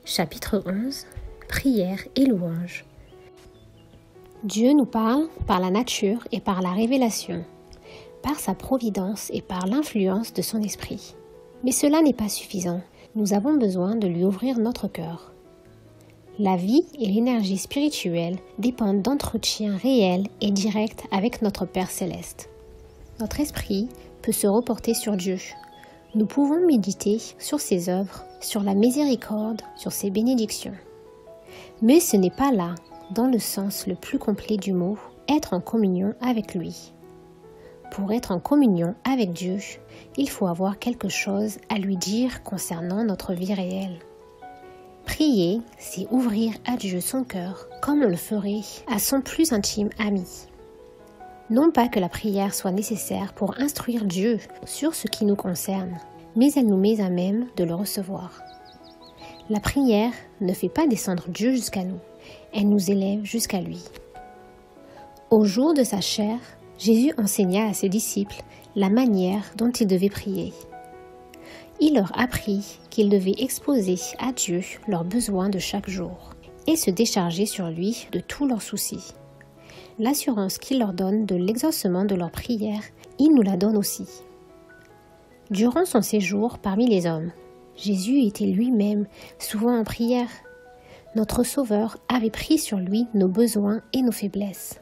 Chapitre 11. Prière et louange. Dieu nous parle par la nature et par la révélation, par sa providence et par l'influence de son esprit. Mais cela n'est pas suffisant, nous avons besoin de lui ouvrir notre cœur. La vie et l'énergie spirituelle dépendent d'entretiens réels et directs avec notre Père Céleste. Notre esprit peut se reporter sur Dieu. Nous pouvons méditer sur ses œuvres, sur la miséricorde, sur ses bénédictions. Mais ce n'est pas là, dans le sens le plus complet du mot, être en communion avec lui. Pour être en communion avec Dieu, il faut avoir quelque chose à lui dire concernant notre vie réelle. Prier, c'est ouvrir à Dieu son cœur, comme on le ferait à son plus intime ami. Non pas que la prière soit nécessaire pour instruire Dieu sur ce qui nous concerne, mais elle nous met à même de le recevoir. La prière ne fait pas descendre Dieu jusqu'à nous, elle nous élève jusqu'à lui. Au jour de sa chair, Jésus enseigna à ses disciples la manière dont ils devaient prier. Il leur apprit qu'ils devaient exposer à Dieu leurs besoins de chaque jour et se décharger sur lui de tous leurs soucis. L'assurance qu'il leur donne de l'exaucement de leurs prières, il nous la donne aussi. Durant son séjour parmi les hommes, Jésus était lui-même souvent en prière. Notre Sauveur avait pris sur lui nos besoins et nos faiblesses.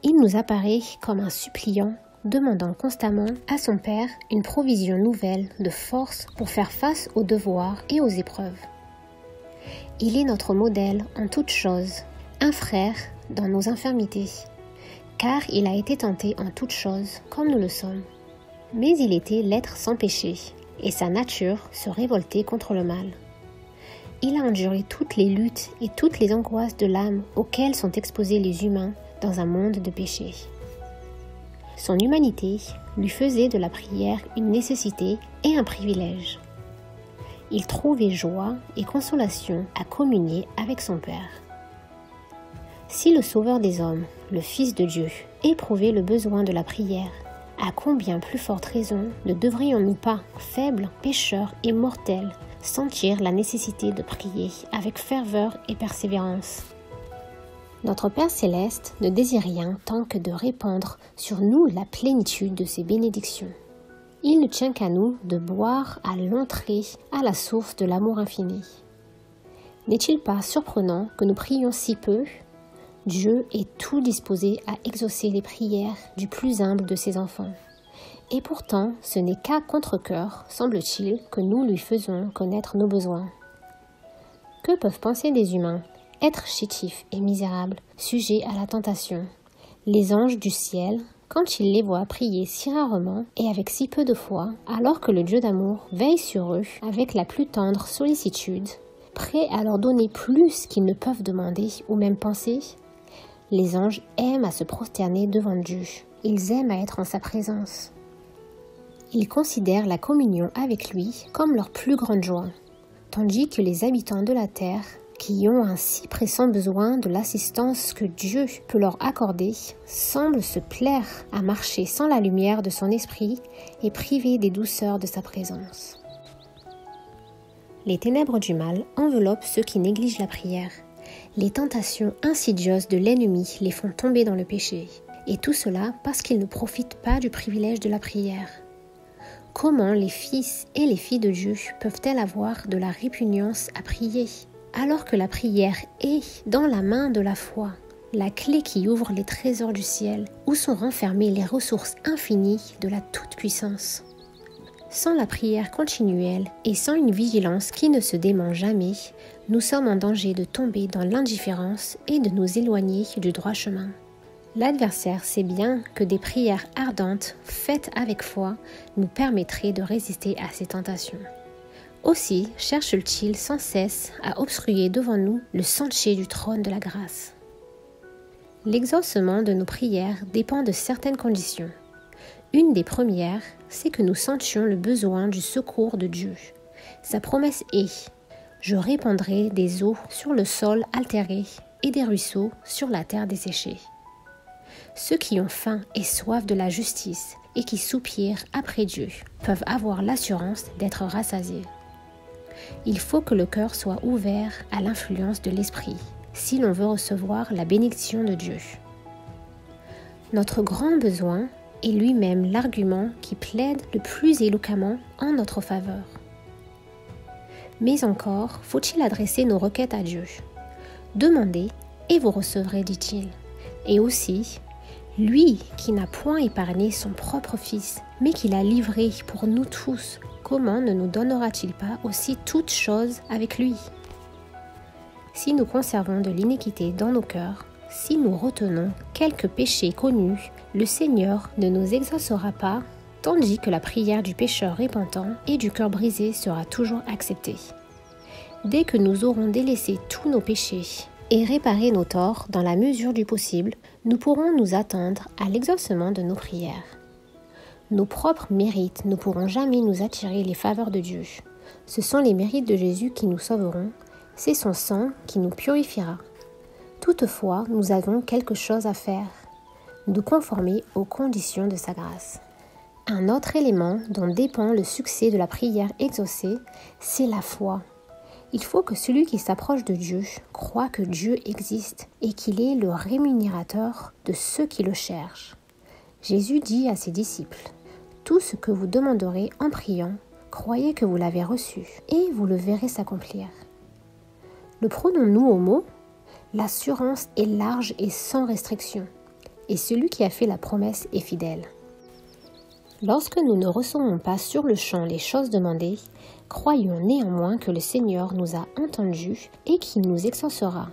Il nous apparaît comme un suppliant, demandant constamment à son Père une provision nouvelle de force pour faire face aux devoirs et aux épreuves. Il est notre modèle en toutes choses, un frère dans nos infirmités, car il a été tenté en toutes choses comme nous le sommes. Mais il était l'être sans péché, et sa nature se révoltait contre le mal. Il a enduré toutes les luttes et toutes les angoisses de l'âme auxquelles sont exposés les humains dans un monde de péché. Son humanité lui faisait de la prière une nécessité et un privilège. Il trouvait joie et consolation à communier avec son Père. Si le Sauveur des hommes, le Fils de Dieu, éprouvait le besoin de la prière, à combien plus forte raison ne devrions-nous pas, faibles, pécheurs et mortels, sentir la nécessité de prier avec ferveur et persévérance? Notre Père Céleste ne désire rien tant que de répandre sur nous la plénitude de ses bénédictions. Il ne tient qu'à nous de boire à l'entrée à la source de l'amour infini. N'est-il pas surprenant que nous prions si peu? Dieu est tout disposé à exaucer les prières du plus humble de ses enfants. Et pourtant, ce n'est qu'à contre-cœur, semble-t-il, que nous lui faisons connaître nos besoins. Que peuvent penser des humains? Être chétifs et misérables, sujets à la tentation. Les anges du ciel, quand ils les voient prier si rarement et avec si peu de foi, alors que le Dieu d'amour veille sur eux avec la plus tendre sollicitude, prêt à leur donner plus qu'ils ne peuvent demander ou même penser, les anges aiment à se prosterner devant Dieu. Ils aiment à être en sa présence. Ils considèrent la communion avec lui comme leur plus grande joie, tandis que les habitants de la terre, qui ont un si pressant besoin de l'assistance que Dieu peut leur accorder, semblent se plaire à marcher sans la lumière de son esprit et privés des douceurs de sa présence. Les ténèbres du mal enveloppent ceux qui négligent la prière. Les tentations insidieuses de l'ennemi les font tomber dans le péché, et tout cela parce qu'ils ne profitent pas du privilège de la prière. Comment les fils et les filles de Dieu peuvent-elles avoir de la répugnance à prier, alors que la prière est, dans la main de la foi, la clé qui ouvre les trésors du ciel, où sont renfermées les ressources infinies de la toute-puissance? Sans la prière continuelle et sans une vigilance qui ne se dément jamais, nous sommes en danger de tomber dans l'indifférence et de nous éloigner du droit chemin. L'adversaire sait bien que des prières ardentes, faites avec foi, nous permettraient de résister à ces tentations. Aussi cherche-t-il sans cesse à obstruer devant nous le sentier du trône de la grâce. L'exaucement de nos prières dépend de certaines conditions. Une des premières, c'est que nous sentions le besoin du secours de Dieu. Sa promesse est « Je répandrai des eaux sur le sol altéré et des ruisseaux sur la terre desséchée ». Ceux qui ont faim et soif de la justice et qui soupirent après Dieu peuvent avoir l'assurance d'être rassasiés. Il faut que le cœur soit ouvert à l'influence de l'Esprit, si l'on veut recevoir la bénédiction de Dieu. Notre grand besoin est lui-même l'argument qui plaide le plus éloquemment en notre faveur. Mais encore, faut-il adresser nos requêtes à Dieu. Demandez et vous recevrez, dit-il. Et aussi, lui qui n'a point épargné son propre Fils, mais qui l'a livré pour nous tous, comment ne nous donnera-t-il pas aussi toutes choses avec lui? Si nous conservons de l'iniquité dans nos cœurs, si nous retenons quelques péchés connus, le Seigneur ne nous exaucera pas, tandis que la prière du pécheur repentant et du cœur brisé sera toujours acceptée. Dès que nous aurons délaissé tous nos péchés et réparé nos torts dans la mesure du possible, nous pourrons nous attendre à l'exaucement de nos prières. Nos propres mérites ne pourront jamais nous attirer les faveurs de Dieu. Ce sont les mérites de Jésus qui nous sauveront, c'est son sang qui nous purifiera. Toutefois, nous avons quelque chose à faire, nous conformer aux conditions de sa grâce. Un autre élément dont dépend le succès de la prière exaucée, c'est la foi. Il faut que celui qui s'approche de Dieu croit que Dieu existe et qu'il est le rémunérateur de ceux qui le cherchent. Jésus dit à ses disciples, « Tout ce que vous demanderez en priant, croyez que vous l'avez reçu et vous le verrez s'accomplir. » Le prenons-nous au mot? L'assurance est large et sans restriction, et celui qui a fait la promesse est fidèle. Lorsque nous ne recevons pas sur le champ les choses demandées, croyons néanmoins que le Seigneur nous a entendus et qu'il nous exaucera.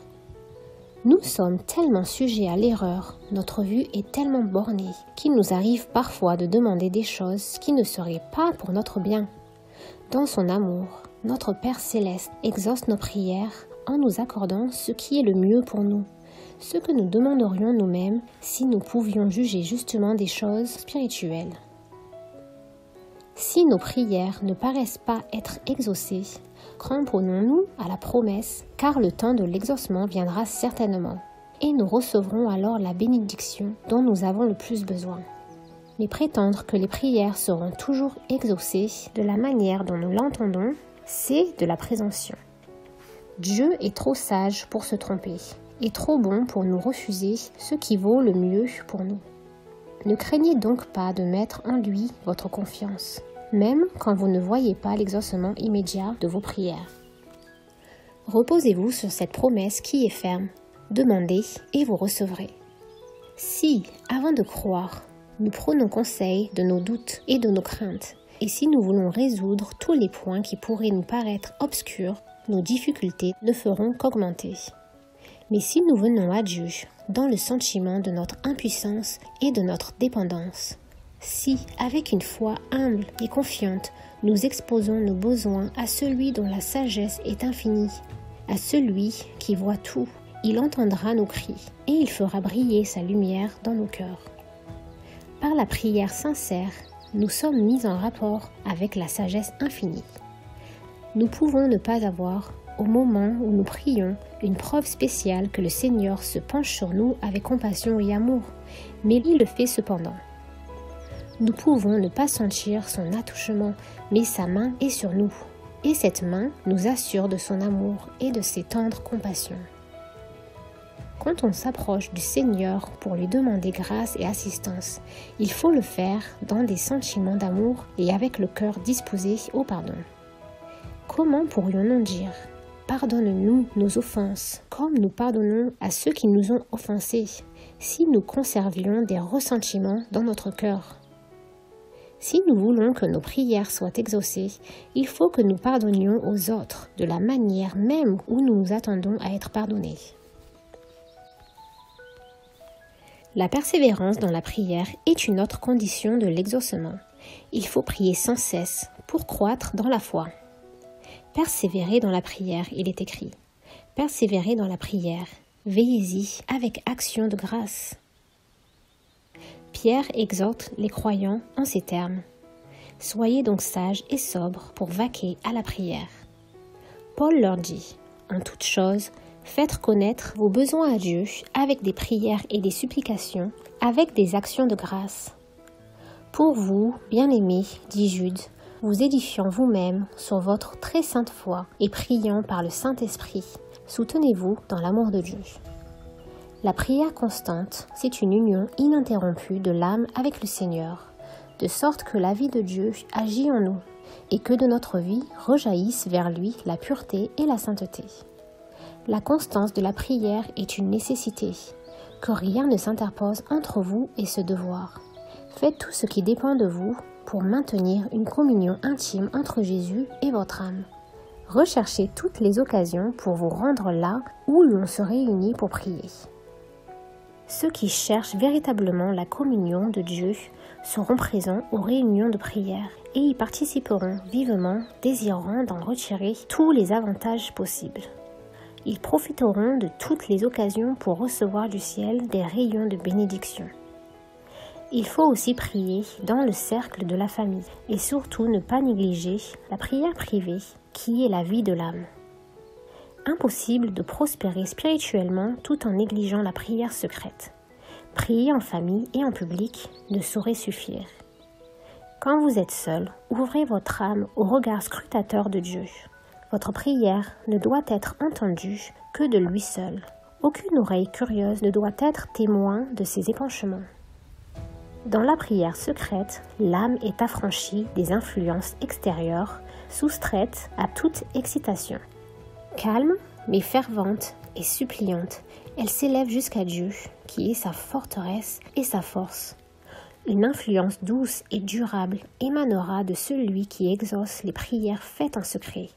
Nous sommes tellement sujets à l'erreur, notre vue est tellement bornée qu'il nous arrive parfois de demander des choses qui ne seraient pas pour notre bien. Dans son amour, notre Père Céleste exauce nos prières en nous accordant ce qui est le mieux pour nous, ce que nous demanderions nous-mêmes si nous pouvions juger justement des choses spirituelles. Si nos prières ne paraissent pas être exaucées, cramponnons-nous à la promesse, car le temps de l'exaucement viendra certainement, et nous recevrons alors la bénédiction dont nous avons le plus besoin. Mais prétendre que les prières seront toujours exaucées de la manière dont nous l'entendons, c'est de la présomption. Dieu est trop sage pour se tromper, et trop bon pour nous refuser ce qui vaut le mieux pour nous. Ne craignez donc pas de mettre en lui votre confiance, même quand vous ne voyez pas l'exaucement immédiat de vos prières. Reposez-vous sur cette promesse qui est ferme. Demandez et vous recevrez. Si, avant de croire, nous prenons conseil de nos doutes et de nos craintes, et si nous voulons résoudre tous les points qui pourraient nous paraître obscurs, nos difficultés ne feront qu'augmenter. Mais si nous venons à Dieu dans le sentiment de notre impuissance et de notre dépendance, si, avec une foi humble et confiante, nous exposons nos besoins à celui dont la sagesse est infinie, à celui qui voit tout, il entendra nos cris et il fera briller sa lumière dans nos cœurs. Par la prière sincère, nous sommes mis en rapport avec la sagesse infinie. Nous pouvons ne pas avoir, au moment où nous prions, une preuve spéciale que le Seigneur se penche sur nous avec compassion et amour, mais il le fait cependant. Nous pouvons ne pas sentir son attouchement, mais sa main est sur nous, et cette main nous assure de son amour et de ses tendres compassions. Quand on s'approche du Seigneur pour lui demander grâce et assistance, il faut le faire dans des sentiments d'amour et avec le cœur disposé au pardon. Comment pourrions-nous dire « Pardonne-nous nos offenses, comme nous pardonnons à ceux qui nous ont offensés » si nous conservions des ressentiments dans notre cœur? Si nous voulons que nos prières soient exaucées, il faut que nous pardonnions aux autres de la manière même où nous nous attendons à être pardonnés. La persévérance dans la prière est une autre condition de l'exaucement. Il faut prier sans cesse pour croître dans la foi. Persévérez dans la prière, il est écrit. Persévérez dans la prière, veillez-y avec action de grâce. Pierre exhorte les croyants en ces termes. Soyez donc sages et sobres pour vaquer à la prière. Paul leur dit, en toute chose, faites connaître vos besoins à Dieu avec des prières et des supplications, avec des actions de grâce. Pour vous, bien-aimés, dit Jude, vous édifiant vous-même sur votre très sainte foi et priant par le Saint-Esprit, soutenez-vous dans l'amour de Dieu. La prière constante, c'est une union ininterrompue de l'âme avec le Seigneur, de sorte que la vie de Dieu agit en nous et que de notre vie rejaillisse vers lui la pureté et la sainteté. La constance de la prière est une nécessité, que rien ne s'interpose entre vous et ce devoir. Faites tout ce qui dépend de vous pour maintenir une communion intime entre Jésus et votre âme. Recherchez toutes les occasions pour vous rendre là où l'on se réunit pour prier. Ceux qui cherchent véritablement la communion de Dieu seront présents aux réunions de prière et y participeront vivement, désirant d'en retirer tous les avantages possibles. Ils profiteront de toutes les occasions pour recevoir du ciel des rayons de bénédiction. Il faut aussi prier dans le cercle de la famille et surtout ne pas négliger la prière privée qui est la vie de l'âme. Impossible de prospérer spirituellement tout en négligeant la prière secrète. Prier en famille et en public ne saurait suffire. Quand vous êtes seul, ouvrez votre âme au regard scrutateur de Dieu. Votre prière ne doit être entendue que de lui seul. Aucune oreille curieuse ne doit être témoin de ses épanchements. Dans la prière secrète, l'âme est affranchie des influences extérieures, soustraite à toute excitation. Calme, mais fervente et suppliante, elle s'élève jusqu'à Dieu, qui est sa forteresse et sa force. Une influence douce et durable émanera de celui qui exauce les prières faites en secret.